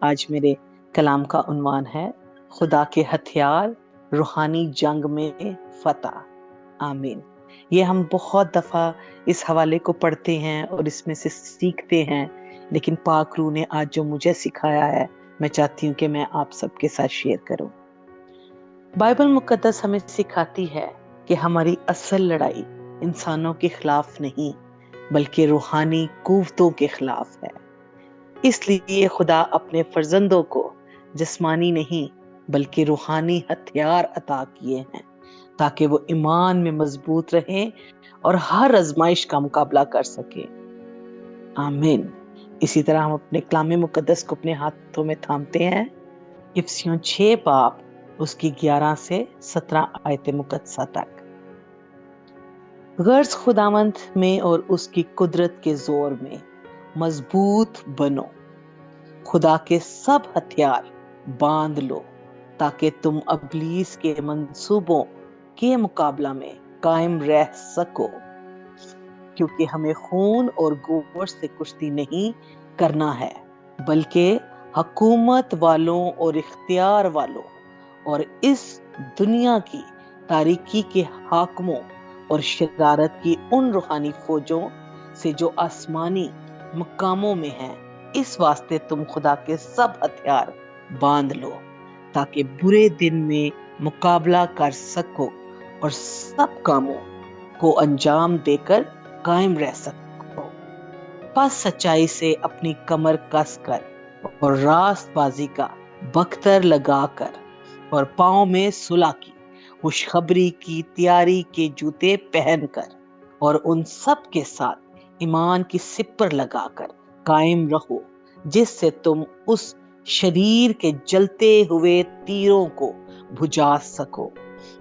آج میرے کلام کا عنوان ہے خدا کے ہتھیار روحانی جنگ میں فتح۔ آمین۔ یہ ہم بہت دفعہ اس حوالے کو پڑھتے ہیں اور اس میں سے سیکھتے ہیں، لیکن پاک روح نے آج جو مجھے سکھایا ہے میں چاہتی ہوں کہ میں آپ سب کے ساتھ شیئر کروں۔ بائبل مقدس ہمیں سکھاتی ہے کہ ہماری اصل لڑائی انسانوں کے خلاف نہیں بلکہ روحانی قوتوں کے خلاف ہے۔ اس لیے خدا اپنے فرزندوں کو جسمانی نہیں بلکہ روحانی ہتھیار عطا کیے ہیں تاکہ وہ ایمان میں مضبوط رہیں اور ہر آزمائش کا مقابلہ کر سکیں۔ آمین۔ اسی طرح ہم اپنے کلام مقدس کو اپنے ہاتھوں میں تھامتے ہیں۔ افسیوں 6 باب اس کی 11 سے 17 آیت مقدسہ تک۔ غرض خداوند میں اور اس کی قدرت کے زور میں مضبوط بنو، خدا کے سب ہتھیار باندھ لو تاکہ تم ابلیس کے منصوبوں کے مقابلہ میں قائم رہ سکو، کیونکہ ہمیں خون اور گوشت سے کشتی نہیں کرنا ہے بلکہ حکومت والوں اور اختیار والوں اور اس دنیا کی تاریکی کے حاکموں اور شرارت کی ان روحانی فوجوں سے جو آسمانی مقاموں میں ہیں۔ اس واسطے تم خدا کے سب ہتھیار باندھ لو تاکہ برے دن میں مقابلہ کر سکو اور سب کاموں کو انجام دے کر قائم رہ سکو۔ پس سچائی سے اپنی کمر کس کر اور راست بازی کا بختر لگا کر اور پاؤں میں صلح کی خوشخبری کی تیاری کے جوتے پہن کر اور ان سب کے ساتھ ایمان کی سپر لگا کر قائم رہو، جس سے تم اس شریر کے جلتے ہوئے تیروں کو بجھا سکو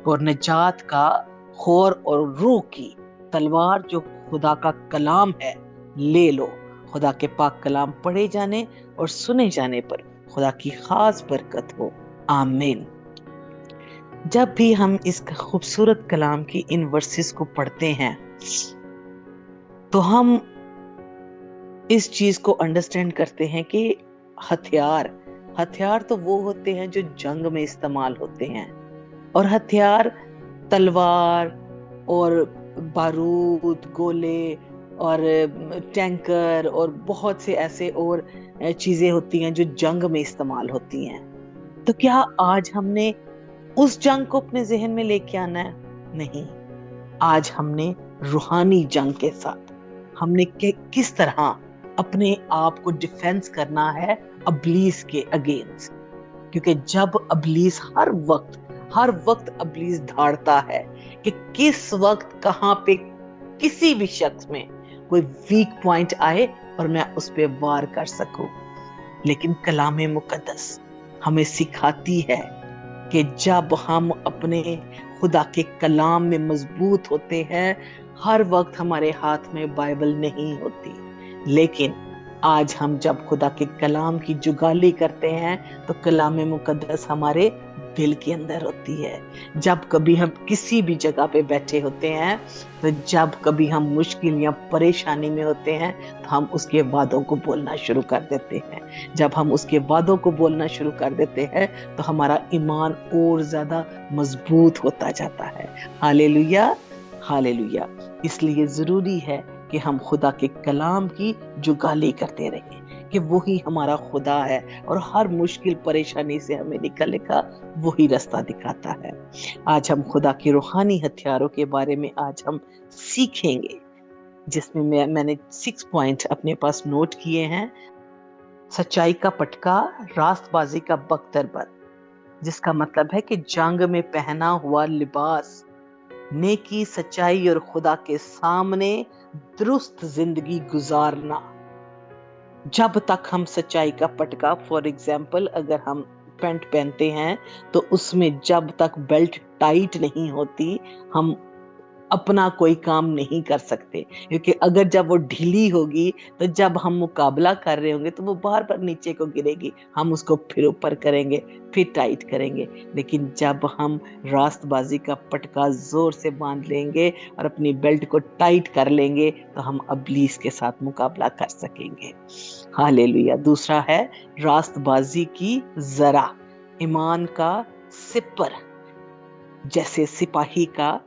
اور نجات کا خور اور روح کی تلوار جو خدا کا کلام ہے لے لو۔ خدا کے پاک کلام پڑھے جانے اور سنے جانے پر خدا کی خاص برکت ہو۔ آمین۔ جب بھی ہم اس خوبصورت کلام کی ان ورسز کو پڑھتے ہیں تو ہم اس چیز کو انڈرسٹینڈ کرتے ہیں کہ ہتھیار تو وہ ہوتے ہیں جو جنگ میں استعمال ہوتے ہیں، اور ہتھیار تلوار اور بارود، گولے اور ٹینکر اور بہت سے ایسے اور چیزیں ہوتی ہیں جو جنگ میں استعمال ہوتی ہیں۔ تو کیا آج ہم نے اس جنگ کو اپنے ذہن میں لے کے آنا ہے؟ نہیں۔ آج ہم نے روحانی جنگ کے ساتھ ہم نے کس طرح اپنے آپ کو ڈیفینس کرنا ہے ابلیس کے اگینسٹ، کیونکہ جب ابلیس ہر وقت ابلیس دھاڑتا ہے کہ کس وقت کہاں پہ کسی بھی شخص میں کوئی ویک پوائنٹ آئے اور میں اس پہ وار کر سکوں، لیکن کلام مقدس ہمیں سکھاتی ہے کہ جب ہم اپنے خدا کے کلام میں مضبوط ہوتے ہیں، ہر وقت ہمارے ہاتھ میں بائبل نہیں ہوتی، لیکن آج ہم جب خدا کے کلام کی جگالی کرتے ہیں تو کلام مقدس ہمارے دل کے اندر ہوتی ہے۔ جب کبھی ہم کسی بھی جگہ پہ بیٹھے ہوتے ہیں تو جب کبھی ہم مشکل یا پریشانی میں ہوتے ہیں تو ہم اس کے وعدوں کو بولنا شروع کر دیتے ہیں۔ جب ہم اس کے وعدوں کو بولنا شروع کر دیتے ہیں تو ہمارا ایمان اور زیادہ مضبوط ہوتا جاتا ہے۔ ہاللیلویا، ہاللیلویا۔ اس لیے ضروری ہے کہ ہم خدا کے کلام کی جگالی کرتے رہیں کہ وہی ہمارا خدا ہے اور ہر مشکل پریشانی سے ہمیں نکلنے کا وہی رستہ دکھاتا ہے۔ آج ہم خدا کے روحانی ہتھیاروں کے بارے میں آج ہم سیکھیں گے، جس میں میں نے 6 پوائنٹ اپنے پاس نوٹ کیے ہیں۔ سچائی کا پٹکا، راست بازی کا بختر بند، جس کا مطلب ہے کہ جنگ میں پہنا ہوا لباس، نیکی، سچائی اور خدا کے سامنے درست زندگی گزارنا۔ جب تک ہم سچائی کا پٹکا، فار ایگزامپل اگر ہم پینٹ پہنتے ہیں تو اس میں جب تک بیلٹ ٹائٹ نہیں ہوتی ہم अपना कोई काम नहीं कर सकते, क्योंकि अगर जब वो ढीली होगी तो जब हम मुकाबला कर रहे होंगे तो वो बार बार नीचे को गिरेगी, हम उसको फिर ऊपर करेंगे, फिर टाइट करेंगे। लेकिन जब हम रास्तबाजी का पटका जोर से बांध लेंगे और अपनी बेल्ट को टाइट कर लेंगे तो हम इब्लीस के साथ मुकाबला कर सकेंगे। हालेलुया। दूसरा है रास्तबाजी की जरा, ईमान का सिपर। जैसे सिपाही का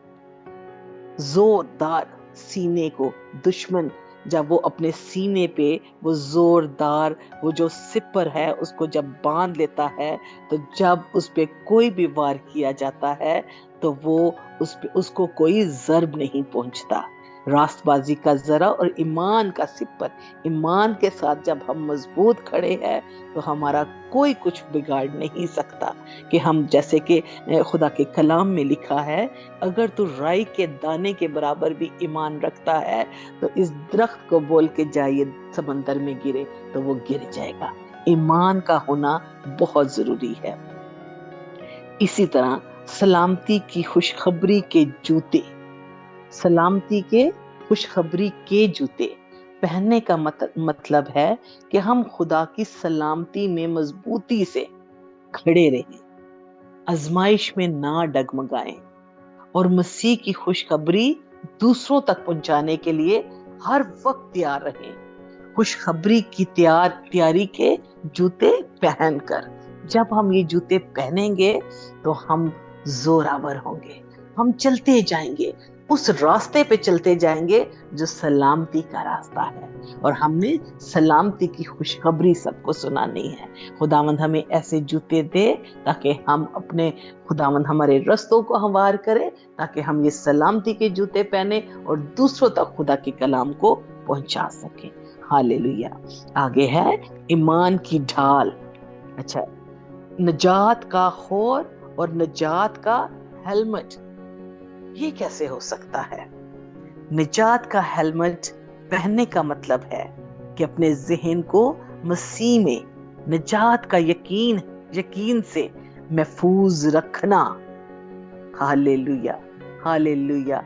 जोरदार सीने को, दुश्मन जब वो अपने सीने पे वो जोरदार वो जो सिपर है उसको जब बांध लेता है, तो जब उस पे कोई भी वार किया जाता है तो वो उस पे उसको कोई जर्ब नहीं पहुंचता। रास्तबाजी का जरा और ईमान का सिपर, ईमान के साथ जब हम मजबूत खड़े हैं तो हमारा कोई कुछ बिगाड़ नहीं सकता। कि हम जैसे कि खुदा के कलाम में लिखा है, अगर तू राई के दाने के बराबर भी ईमान रखता है तो इस दरख्त को बोल के जाइए समंदर में गिरे तो वो गिर जाएगा। ईमान का होना बहुत जरूरी है। इसी तरह सलामती की खुशखबरी के जूते, सलामती के खुशखबरी के जूते पहनने का मतलब है कि हम खुदा की सलामती में मजबूती से खड़े रहें, आजमाइश में ना डगमगाएं और मसीह की खुशखबरी दूसरों तक पहुंचाने के लिए हर वक्त तैयार रहें। खुशखबरी की तैयारी के जूते पहनकर, जब हम ये जूते पहनेंगे तो हम जोरावर होंगे, हम चलते जाएंगे, उस रास्ते पे चलते जाएंगे जो सलामती का रास्ता है, और हमने सलामती की खुशखबरी सबको सुनानी है। खुदावंद हमें ऐसे जूते दे ताकि हम अपने, खुदावंद हमारे रास्तों को हमवार करे ताकि हम ये सलामती के जूते पहने और दूसरों तक खुदा के कलाम को पहुंचा सके। हालेलुया। आगे है ईमान की ढाल। अच्छा, नजात का खोर और नजात का हेलमेट, ये कैसे हो सकता है? निजात का हेलमेट पहनने का मतलब है कि अपने ज़हन को मसीह में निजात का यकीन से महफूज रखना। Hallelujah, hallelujah.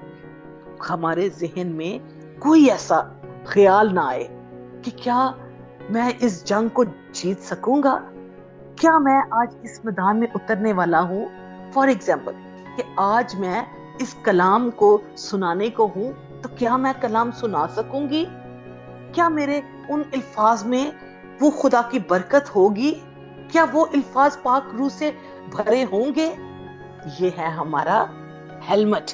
हमारे ज़हन में कोई ऐसा ख्याल ना आए कि क्या मैं इस जंग को जीत सकूंगा, क्या मैं आज इस मैदान में उतरने वाला हूं। फॉर एग्जाम्पल, कि आज मैं इस कलाम को सुनाने को हूं, तो क्या मैं कलाम सुना सकूंगी? क्या मेरे उन अल्फाज में वो खुदा की बरकत होगी? क्या वो अल्फाज पाक रूह से भरे होंगे? ये है हमारा हेलमेट।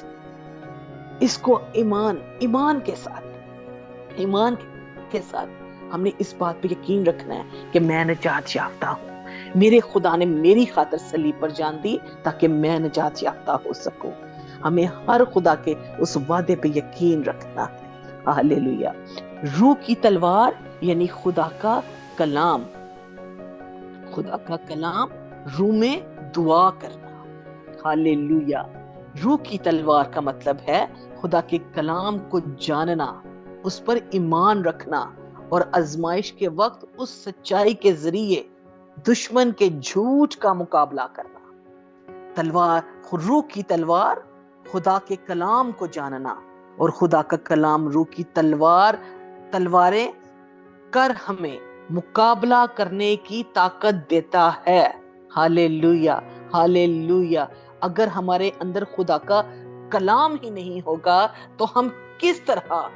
इसको ईमान ईमान के साथ हमने इस बात पे यकीन रखना है कि मैं निजात याफ्ता हूं, मेरे खुदा ने मेरी खातिर सलीब पर जान दी ताकि मैं निजात याफ्ता हो सकूं। हमें हर खुदा के उस वादे पे यकीन रखना है। हालेलुया। रूह की तलवार यानी खुदा का कलाम, खुदा का कलाम, रूह में दुआ करना। हालेलुया। रूह की तलवार का मतलब है खुदा के कलाम को जानना, उस पर ईमान रखना और आजमाइश के वक्त उस सच्चाई के जरिए दुश्मन के झूठ का मुकाबला करना। तलवार, रूह की तलवार खुदा के कलाम को जानना, और खुदा का कलाम रूह की तलवारें कर हमें मुकाबला करने की ताकत देता है। Hallelujah, hallelujah. अगर हमारे अंदर खुदा का कलाम ही नहीं होगा तो हम किस तरह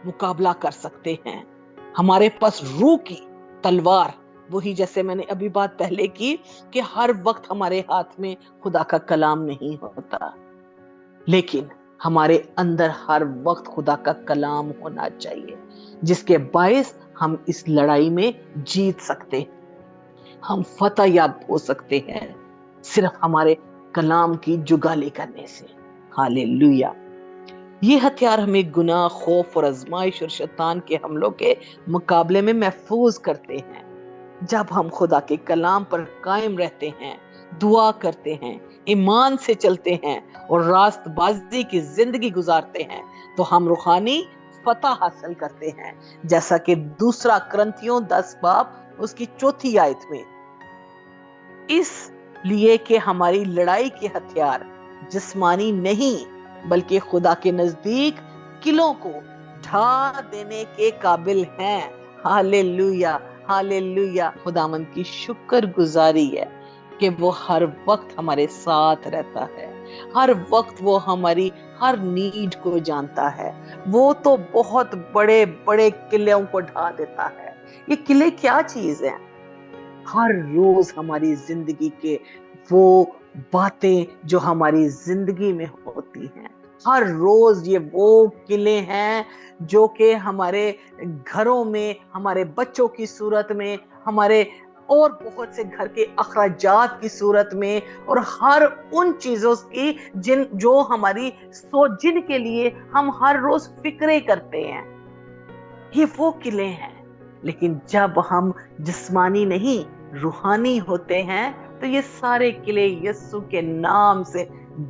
मुकाबला कर सकते हैं? हमारे पास रूह की तलवार, वही जैसे मैंने अभी बात पहले की कि हर वक्त हमारे हाथ में खुदा का कलाम नहीं होता, लेकिन हमारे अंदर हर वक्त खुदा का कलाम होना चाहिए, जिसके बायस हम इस लड़ाई में जीत सकते हैं, हम फतह याब हो सकते हैं सिर्फ हमारे कलाम की जुगाली करने से। हालेलुया। ये हथियार हमें गुनाह, खौफ और आजमाइश और शैतान के हमलों के मुकाबले में महफूज करते हैं। जब हम खुदा के कलाम पर कायम रहते हैं, दुआ करते हैं, ईमान से चलते हैं और रास्तबाजी की जिंदगी गुजारते हैं, तो हम रूहानी फतह हासिल करते हैं। जैसा कि दूसरा कुरिन्थियों 10 बाब उसकी 4 आयत में, इस लिए कि हमारी लड़ाई के हथियार जिस्मानी नहीं बल्कि खुदा के नजदीक किलों को ढा देने के काबिल हैं। Hallelujah, hallelujah. खुदावंद की शुक्रगुजारी है कि वो हर वक्त हमारे साथ रहता है, हर वक्त वो हमारी हर नीड को जानता है। वो तो बहुत बड़े बड़े किलों को ढा देता है। ये किले क्या चीज है? हर रोज हमारी जिंदगी के वो बातें जो हमारी जिंदगी में होती हैं, हर रोज ये वो किले हैं जो कि हमारे घरों में, हमारे बच्चों की सूरत में, हमारे और बहुत से घर के अखराजात की सूरत में, और हर उन चीजों की जो हमारी जिनके लिए हम हर रोज फिक्रे करते हैं, ये वो किले हैं। लेकिन जब हम जिस्मानी नहीं रूहानी होते हैं तो ये सारे किले यीशु के नाम से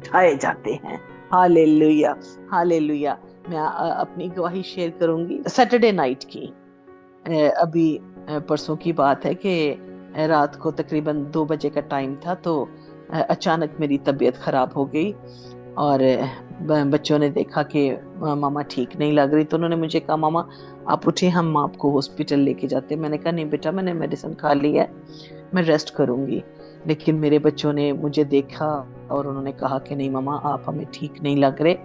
ढाए जाते हैं। Hallelujah, hallelujah. मैं अपनी गवाही शेयर करूंगी सैटरडे नाइट की। अभी परसों की बात है कि रात को तकरीबन 2 बजे का टाइम था, तो अचानक मेरी तबीयत खराब हो गई और बच्चों ने देखा कि मामा ठीक नहीं लग रही, तो उन्होंने मुझे कहा मामा आप उठे, हम आपको हॉस्पिटल लेके जाते। मैंने कहा नहीं बेटा, मैंने मेडिसिन खा ली है, मैं रेस्ट करूंगी। लेकिन मेरे बच्चों ने मुझे देखा और उन्होंने कहा कि नहीं मामा आप हमें ठीक नहीं लग रहे,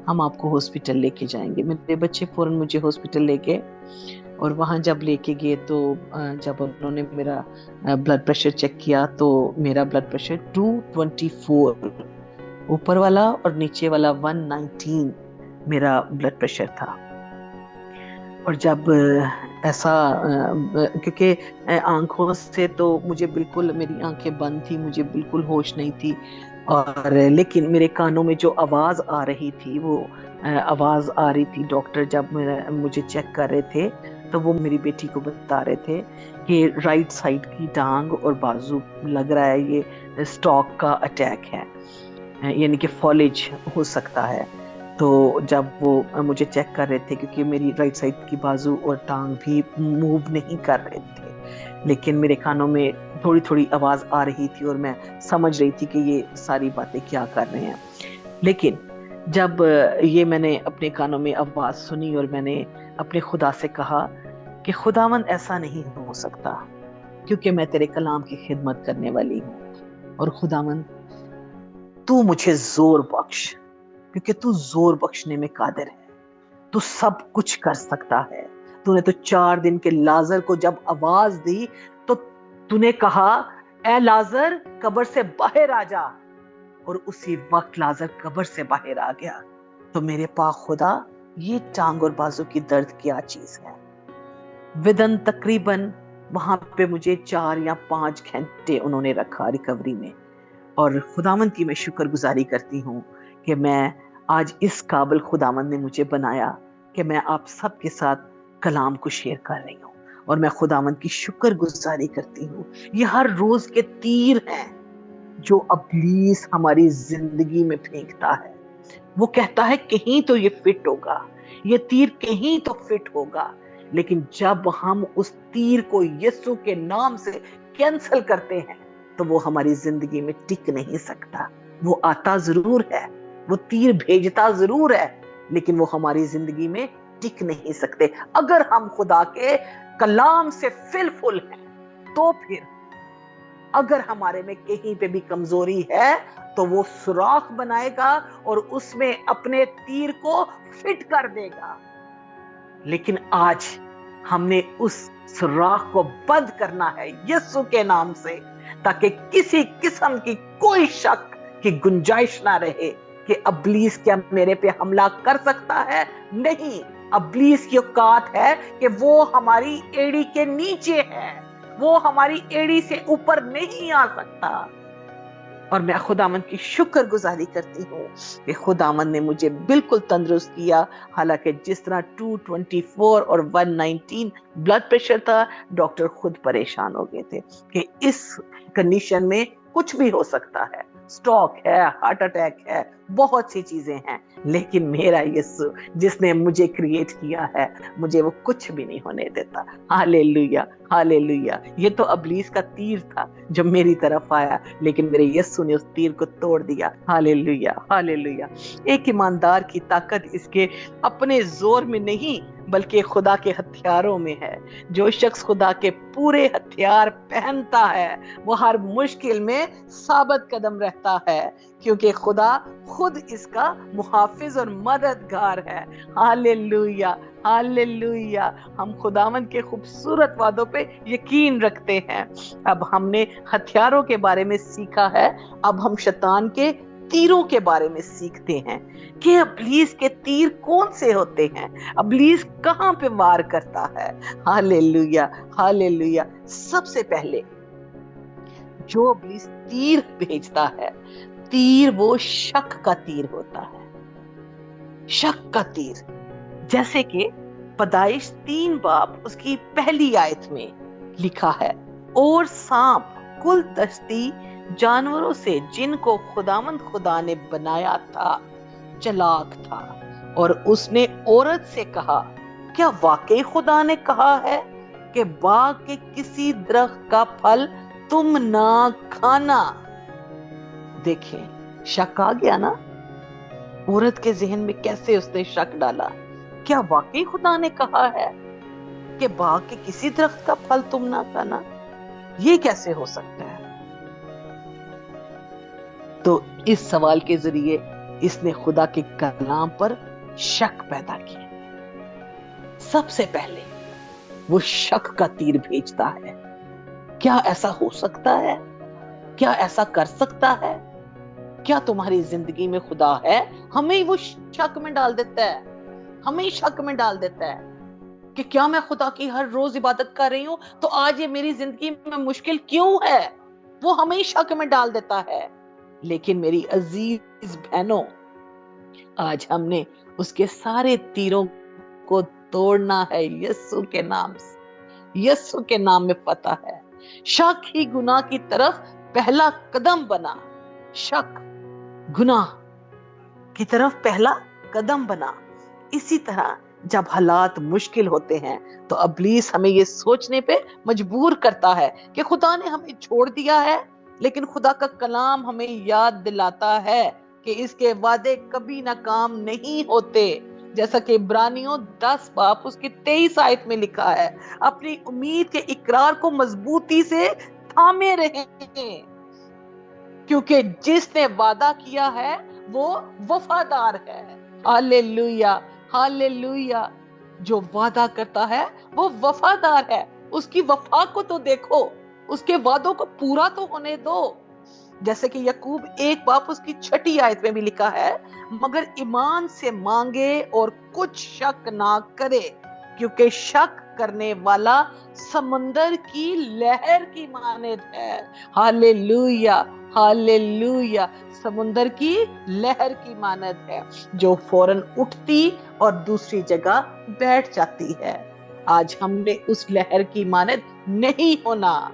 हम आपको हॉस्पिटल लेके जाएंगे। मेरे बच्चे फौरन मुझे हॉस्पिटल लेके, और वहां जब लेके गए तो जब उन्होंने मेरा ब्लड प्रेशर चेक किया तो मेरा ब्लड प्रेशर 224, ऊपर वाला और नीचे वाला 119 मेरा ब्लड प्रेशर था। और जब ऐसा क्योंकि आंखों से तो मुझे बिल्कुल, मेरी आंखें बंद थी, मुझे बिल्कुल होश नहीं थी, और लेकिन मेरे कानों में जो आवाज आ रही थी वो आवाज आ रही थी। डॉक्टर जब मुझे चेक कर रहे थे तो वो मेरी बेटी को बता रहे थे कि राइट साइड की टांग और बाजू लग रहा है ये स्टॉक का अटैक है, यानी कि फॉलेज हो सकता है। तो जब वो मुझे चेक कर रहे थे, क्योंकि मेरी राइट साइड की बाजू और टांग भी मूव नहीं कर रहे थे, लेकिन मेरे कानों में थोड़ी थोड़ी आवाज आ रही थी और मैं समझ रही थी कि ये सारी बातें क्या कर रहे हैं। लेकिन जब ये मैंने अपने कानों में आवाज सुनी और मैंने अपने खुदा से कहा कि खुदावंद ऐसा नहीं हो सकता, क्योंकि मैं तेरे कलाम की खिदमत करने वाली हूँ, और खुदावंद तू मुझे जोर बख्श, क्योंकि तू जोर बख्शने में कादिर है, तू सब कुछ कर सकता है। तूने तो 4 दिन के लाजर को जब आवाज दी तो तूने कहा ए लाजर कब्र से बाहर आ जा, और उसी वक्त लाजर कब्र से बाहर आ गया। तो मेरे पास खुदा ये टांग और बाजू की दर्द क्या चीज है। विदन तकरीबन वहां पे मुझे 4 या 5 घंटे उन्होंने रखा रिकवरी में, और खुदावंद की मैं शुक्रगुजारी करती हूँ कि मैं आज इस काबिल खुदावंद ने मुझे बनाया कि मैं आप सबके साथ कलाम को शेयर कर रही हूँ, और मैं खुदावंद की शुक्रगुजारी करती हूँ। ये हर रोज के तीर हैं जो इब्लीस हमारी जिंदगी में फेंकता है। वो कहता है कहीं तो ये फिट होगा, ये तीर कहीं तो फिट होगा, लेकिन जब हम उस तीर को यीशु के नाम से कैंसिल करते हैं तो वो हमारी जिंदगी में टिक नहीं सकता। वो आता जरूर है, वो तीर भेजता जरूर है, लेकिन वो हमारी जिंदगी में टिक नहीं सकते। अगर हम खुदा के कलाम से फिलफुल हैं तो फिर अगर हमारे में कहीं पे भी कमजोरी है तो वो सुराख बनाएगा और उसमें अपने तीर को फिट कर देगा। लेकिन आज हमने उस सुराख को बंद करना है यीशु के नाम से, ताकि किसी किस्म की कोई शक की गुंजाइश ना रहे कि इब्लीस क्या मेरे पे हमला कर सकता है। नहीं, इब्लीस की औकात है कि वो हमारी एड़ी के नीचे है, वो हमारी एड़ी से ऊपर नहीं आ सकता। और मैं खुदावंद की शुक्रगुजारी करती हूँ कि खुदावंद ने मुझे बिल्कुल तंदुरुस्त किया। हालांकि जिस तरह 224 और 119 ब्लड प्रेशर था, डॉक्टर खुद परेशान हो गए थे कि इस कंडीशन में कुछ भी हो सकता है। स्ट्रोक है, हार्ट अटैक है, बहुत सी चीजें हैं, लेकिन मेरा यीशु जिसने मुझे क्रिएट किया है, मुझे वो कुछ भी नहीं होने देता। Hallelujah, hallelujah. ये तो इब्लीस का तीर था जो मेरी तरफ आया, लेकिन मेरे यीशु ने उस तीर को तोड़ दिया। Hallelujah, hallelujah. एक ईमानदार की ताकत इसके अपने जोर में नहीं, बल्कि खुदा के हथियारों में है। जो शख्स खुदा के पूरे हथियार पहनता है, वो हर मुश्किल में साबित कदम रहता है, क्योंकि खुदा खुद इसका मुहाफिज और मददगार है। Hallelujah, hallelujah. हम खुदावंद के खूबसूरत वादों पे यकीन रखते हैं। अब हमने हथियारों के बारे में सीखा है, अब हम शैतान के तीरों के बारे में सीखते हैं कि इब्लीस के तीर कौन से होते हैं, इब्लीस कहां पे वार करता है। Hallelujah, hallelujah. सबसे पहले जो इब्लीस तीर भेजता है, तीर वो शक का तीर होता है। शक का तीर, जैसे कि पैदाइश 3 बाब उसकी पहली आयत में लिखा है, और सांप कुल दस्ती जानवरों से जिनको खुदावंद खुदा ने बनाया था चालाक था, और उसने औरत से कहा, क्या वाकई खुदा ने कहा है कि बाग के किसी दरख्त का फल तुम ना खाना। देखें, शक आ गया ना औरत के जहन में, कैसे उसने शक डाला। क्या वाकई खुदा ने कहा है कि बाग के किसी दरख्त का फल तुम ना खाना? ये कैसे हो सकता है? तो इस सवाल के जरिए इसने खुदा के कलाम पर शक पैदा किया। सबसे पहले वो शक का तीर भेजता है। क्या ऐसा हो सकता है? क्या ऐसा कर सकता है? क्या तुम्हारी जिंदगी में खुदा है? हमें वो शक में डाल देता है, हमें शक में डाल देता है कि क्या मैं खुदा की हर रोज इबादत कर रही हूं, तो आज ये मेरी जिंदगी में मुश्किल क्यों है? वो हमें शक में डाल देता है। लेकिन मेरी अजीज बहनों, आज हमने उसके सारे तीरों को तोड़ना है यीशु के नाम से। यीशु के नाम में फतह है। शक ही गुनाह की तरफ पहला कदम बना। शक गुनाह की तरफ पहला कदम बना। इसी तरह जब हालात मुश्किल होते हैं, तो इब्लीस हमें ये सोचने पे मजबूर करता है कि खुदा ने हमें छोड़ दिया है, लेकिन खुदा का कलाम हमें याद दिलाता है कि इसके वादे कभी नाकाम नहीं होते। जैसा कि इब्रानियों 10 बाब उसकी 23 आयत में लिखा है, अपनी उम्मीद के इकरार को मजबूती से थामे रहें, क्योंकि जिसने वादा किया है वो वफादार है। Hallelujah, hallelujah. जो वादा करता है वो वफादार है। उसकी वफा को तो देखो, उसके वादों को पूरा तो होने दो। जैसे कि यकूब 1 बाब उसकी 6 आयत में भी लिखा है, मगर ईमान से मांगे और कुछ शक ना करे, क्योंकि शक करने वाला समंदर की लहर की मानद है। Hallelujah, hallelujah. समुंदर की लहर की मानद है, जो फौरन उठती और दूसरी जगह बैठ जाती है। आज हमने उस लहर की मानद नहीं होना,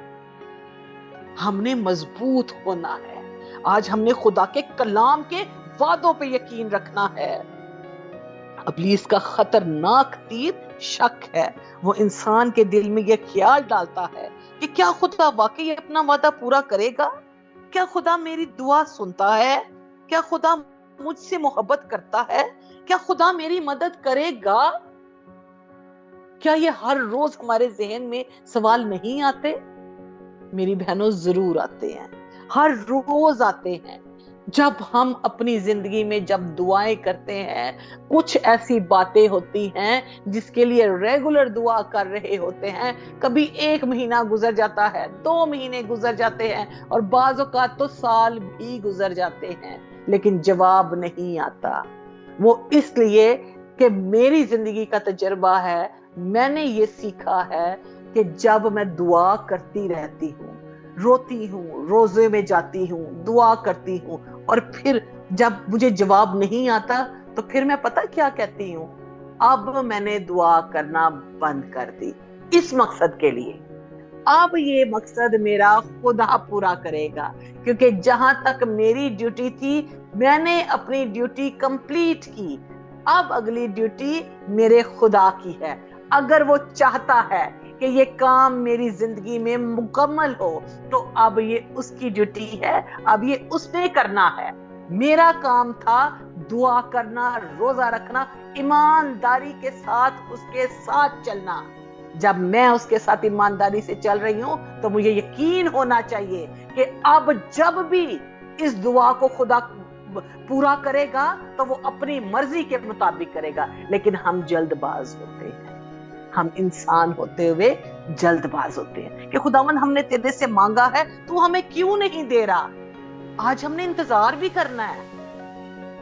हमने मजबूत होना है। आज हमने खुदा के कलाम के वादों पे यकीन रखना है। इब्लीस का खतरनाक तीर शक है। वो इंसान के दिल में यह ख्याल डालता है कि क्या खुदा वाकई अपना वादा पूरा करेगा? क्या खुदा मेरी दुआ सुनता है? क्या खुदा मुझसे मोहब्बत करता है? क्या खुदा मेरी मदद करेगा? क्या ये हर रोज हमारे जहन में सवाल नहीं आते? मेरी बहनों, जरूर आते हैं, हर रोज आते हैं। जब हम अपनी जिंदगी में जब दुआएं करते हैं, कुछ ऐसी बातें होती हैं जिसके लिए रेगुलर दुआ कर रहे होते हैं। कभी 1 महीना गुजर जाता है, 2 महीने गुजर जाते हैं, और बाज़ औक़ात तो साल भी गुजर जाते हैं, लेकिन जवाब नहीं आता। वो इसलिए कि मेरी जिंदगी का तजुर्बा है, मैंने ये सीखा है कि जब मैं दुआ करती रहती हूँ, रोती हूँ, रोजे में जाती हूँ, दुआ करती हूँ, और फिर जब मुझे जवाब नहीं आता, तो फिर मैं पता क्या कहती हूँ? अब मैंने दुआ करना बंद कर दी इस मकसद के लिए। अब ये मकसद मेरा खुदा पूरा करेगा। क्योंकि जहां तक मेरी ड्यूटी थी मैंने अपनी ड्यूटी कंप्लीट की, अब अगली ड्यूटी मेरे खुदा की है। अगर वो चाहता है कि ये काम मेरी जिंदगी में मुकम्मल हो तो अब ये उसकी ड्यूटी है, अब ये उसने करना है। मेरा काम था दुआ करना, रोजा रखना, ईमानदारी के साथ उसके साथ चलना। जब मैं उसके साथ ईमानदारी से चल रही हूं तो मुझे यकीन होना चाहिए कि अब जब भी इस दुआ को खुदा पूरा करेगा तो वो अपनी मर्जी के मुताबिक करेगा। लेकिन हम जल्दबाज होते हैं, हम इंसान होते हुए जल्दबाज होते हैं कि खुदावन हमने तेरे से मांगा है, तू हमें क्यों नहीं दे रहा। आज हमने इंतजार भी करना है,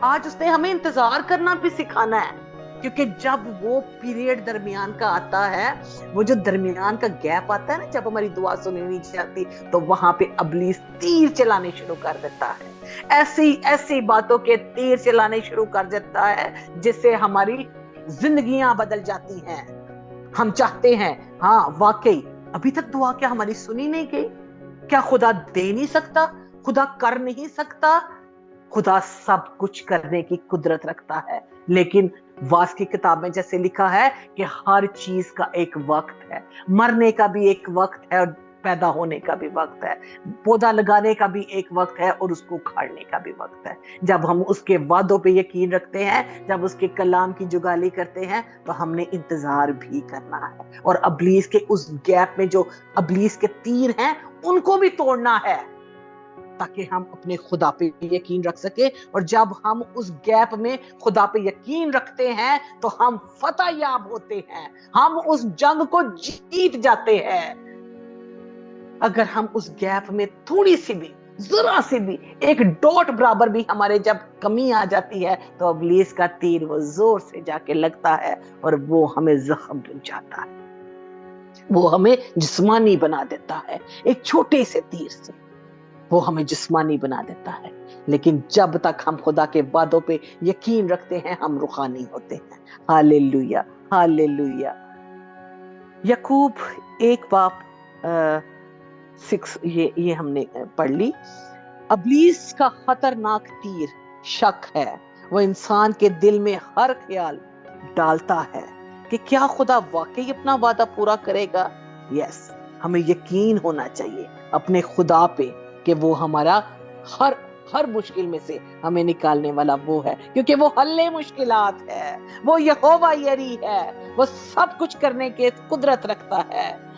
आज उसने हमें इंतजार करना भी सिखाना है, क्योंकि जब वो पीरियड दरमियान का आता है, वो जो दरमियान का गैप आता है ना, जब हमारी दुआ सुनी नहीं जाती, तो वहां पे इब्लीस तीर चलाने शुरू कर देता है। ऐसी ऐसी बातों के तीर चलाने शुरू कर देता है जिससे हमारी जिंदगियां बदल जाती हैं। हम चाहते हैं, हाँ वाकई अभी तक दुआ क्या हमारी सुनी नहीं गई? क्या खुदा दे नहीं सकता? खुदा कर नहीं सकता? खुदा सब कुछ करने की कुदरत रखता है, लेकिन वास की किताब में जैसे लिखा है कि हर चीज का एक वक्त है। मरने का भी एक वक्त है और पैदा होने का भी वक्त है, पौधा लगाने का भी एक वक्त है और उसको उखाड़ने का भी वक्त है। जब हम उसके वादों पे यकीन रखते हैं, जब उसके कलाम की जुगाली करते हैं, तो हमने इंतजार भी करना है। और इब्लीस के उस गैप में जो इब्लीस के तीर हैं उनको भी तोड़ना है, ताकि हम अपने खुदा पे यकीन रख सके। और जब हम उस गैप में खुदा पे यकीन रखते हैं तो हम फतह याब होते हैं, हम उस जंग को जीत जाते हैं। अगर हम उस गैप में थोड़ी सी भी, जरा सी भी, एक डॉट बराबर भी हमारे जब कमी आ जाती है, तो इब्लीस का तीर वो जोर से जाके लगता है और वो हमें जख्म पहुंचाता है, वो हमें जिस्मानी बना देता है। एक छोटे से तीर से वो हमें जिस्मानी बना देता है। लेकिन जब तक हम खुदा के वादों पे यकीन रखते हैं, हम रूहानी होते हैं। Hallelujah, hallelujah. याकूब 1:6 ये हमने पढ़ ली। इब्लीस का खतरनाक तीर शक है, वो इंसान के दिल में हर ख्याल डालता है कि क्या खुदा वाकई अपना वादा पूरा करेगा। यस, हमें यकीन होना चाहिए अपने खुदा पे कि वो हमारा हर मुश्किल में से हमें निकालने वाला वो है, क्योंकि वो हल्ले मुश्किलात है, वो यहोवा यरी है, वो सब कुछ करने की कुदरत रखता है।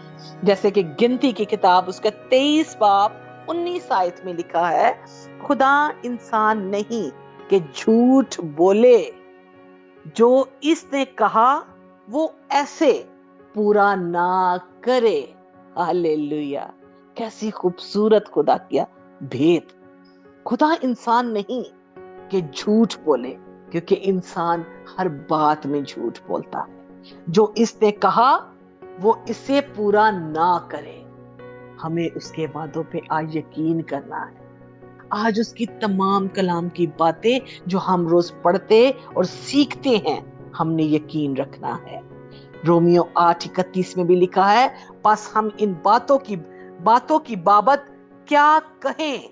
जैसे कि गिनती की किताब उसका 23:19 में लिखा है, खुदा इंसान नहीं कि झूठ बोले, जो इसने कहा वो ऐसे पूरा ना करे। हालेलुया। कैसी खूबसूरत खुदा किया भेद। खुदा इंसान नहीं कि झूठ बोले, क्योंकि इंसान हर बात में झूठ बोलता है। जो इसने कहा वो इसे पूरा ना करे। हमें उसके वादों पे आज यकीन करना है। आज उसकी तमाम कलाम की बातें जो हम रोज पढ़ते और सीखते हैं, हमने यकीन रखना है। रोमियो 8:31 में भी लिखा है, बस हम इन बातों की बाबत क्या कहें?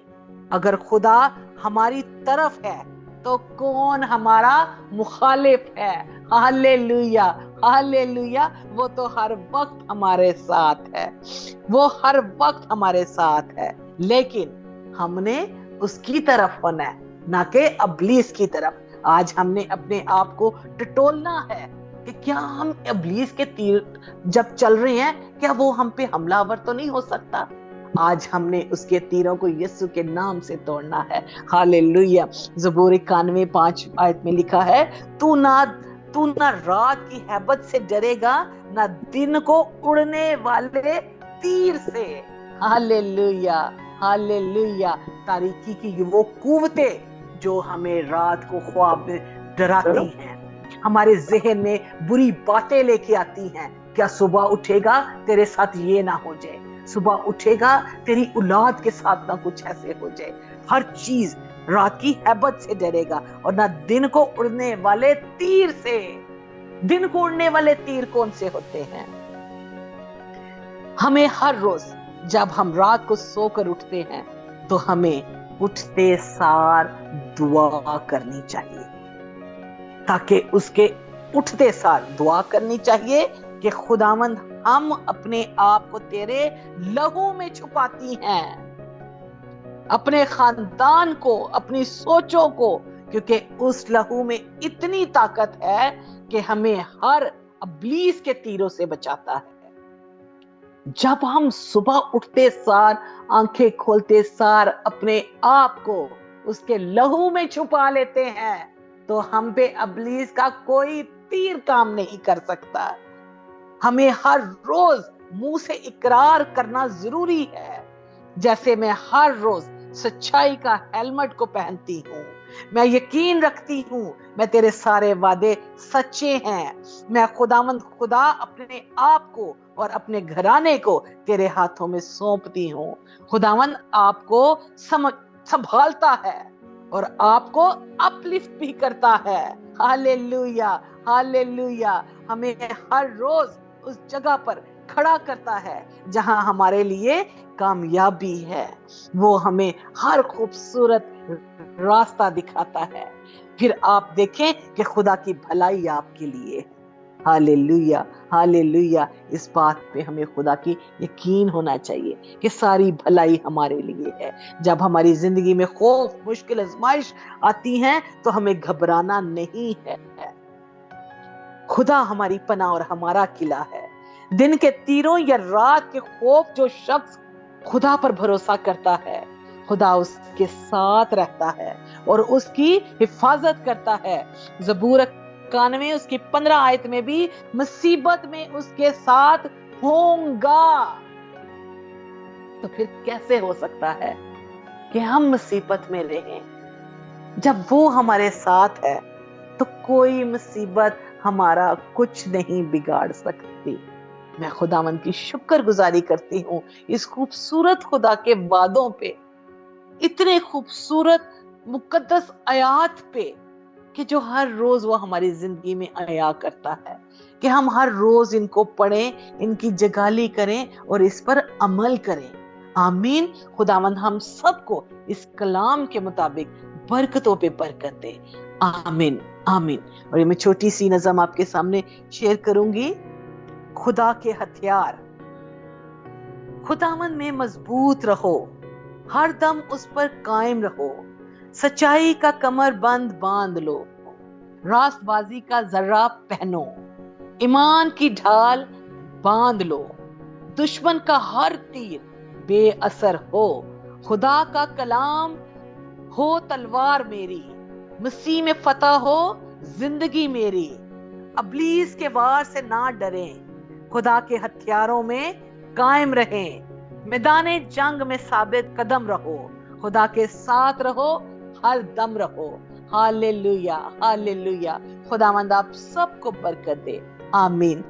अगर खुदा हमारी तरफ है तो कौन हमारा मुखालिफ है? Hallelujah, hallelujah. वो तो हर वक्त हमारे साथ है, वो हर वक्त हमारे साथ है, लेकिन हमने उसकी तरफ होना है, ना कि इब्लीस की तरफ। आज हमने अपने आप को टटोलना है कि क्या हम इब्लीस के तीर जब चल रहे हैं, क्या वो हम पे हमलावर तो नहीं हो सकता? आज हमने उसके तीरों को यीशु के नाम से तोड़ना है। हालेलुया। ज़बूर 91:5 में लिखा है, तू ना रात की हैबत से डरेगा, ना दिन को उड़ने वाले तीर से। Hallelujah, hallelujah. तारीकी की वो कुव्वतें जो हमें रात को ख्वाब में डराती हैं, हमारे जहन में बुरी बातें लेके आती हैं, क्या सुबह उठेगा तेरे साथ ये ना हो जाए, सुबह उठेगा तेरी औलाद के साथ ना कुछ ऐसे हो जाए। हर चीज रात की हैबत से डरेगा और ना दिन को उड़ने वाले तीर से। दिन को उड़ने वाले तीर कौन से होते हैं? हमें हर रोज जब हम रात को सोकर उठते हैं, तो हमें उठते सार दुआ करनी चाहिए, ताकि उसके उठते सार दुआ करनी चाहिए कि खुदावंद हम अपने आप को तेरे लहू में छुपाती हैं, अपने खानदान को, अपनी सोचों को, क्योंकि उस लहू में इतनी ताकत है कि हमें हर इब्लीस के तीरों से बचाता है। जब हम सुबह उठते सार, आंखें खोलते सार अपने आप को उसके लहू में छुपा लेते हैं, तो हम पे इब्लीस का कोई तीर काम नहीं कर सकता। हमें हर रोज मुंह से इकरार करना जरूरी है, जैसे मैं हर रोज सच्चाई का हेलमेट को पहनती हूँ। मैं यकीन रखती हूँ मैं तेरे सारे वादे सच्चे हैं। मैं खुदावंद खुदा अपने आप को और अपने घराने को तेरे हाथों में सौंपती हूँ। खुदावंद आपको संभालता है और आपको अपलिफ्ट भी करता है। Hallelujah, hallelujah. हमें हर रोज उस जगह पर खड़ा करता है जहां हमारे लिए कामयाबी है। वो हमें हर खूबसूरत रास्ता दिखाता है। फिर आप देखें कि खुदा की भलाई आपके लिए है। Hallelujah, hallelujah. इस बात पे हमें खुदा की यकीन होना चाहिए कि सारी भलाई हमारे लिए है। जब हमारी जिंदगी में खौफ, मुश्किल, आजमाइश आती हैं तो हमें घबराना नहीं है। खुदा हमारी पनाह और हमारा किला है। दिन के तीरों या रात के खौफ, जो शख्स खुदा पर भरोसा करता है, खुदा उसके साथ रहता है और उसकी हिफाजत करता है। ज़बूर 91 उसकी 15 आयत में भी मुसीबत में उसके साथ होऊंगा। तो फिर कैसे हो सकता है कि हम मुसीबत में रहें? जब वो हमारे साथ है तो कोई मुसीबत हमारा कुछ नहीं बिगाड़ सकती। मैं खुदावंद की शुक्रगुजारी करती हूँ इस खूबसूरत खुदा के वादों पे, इतने खूबसूरत मुकद्दस आयात पे, कि जो हर रोज वो हमारी जिंदगी में आया करता है, कि हम हर रोज इनको पढ़ें, इनकी जगाली करें और इस पर अमल करें। आमीन। खुदावंद हम सबको इस कलाम के मुताबिक बरकतों पे बरकत दे। आमीन, आमीन। और ये मैं छोटी सी नज़म आपके सामने शेयर करूंगी। खुदा के हथियार। खुदावंद में मजबूत रहो, हर दम उस पर कायम रहो। सच्चाई का कमर बंद बांध लो, रास्तबाजी का जर्रा पहनो, ईमान की ढाल बांध लो। दुश्मन का हर तीर बेअसर हो, खुदा का कलाम हो तलवार मेरी। मसीह में फतह हो जिंदगी मेरी। इब्लीस के वार से ना डरें, खुदा के हथियारों में कायम रहें। मैदाने जंग में साबित कदम रहो, खुदा के साथ रहो, हर दम रहो। Hallelujah, hallelujah. खुदावंद आप सबको बरकत दे। आमीन।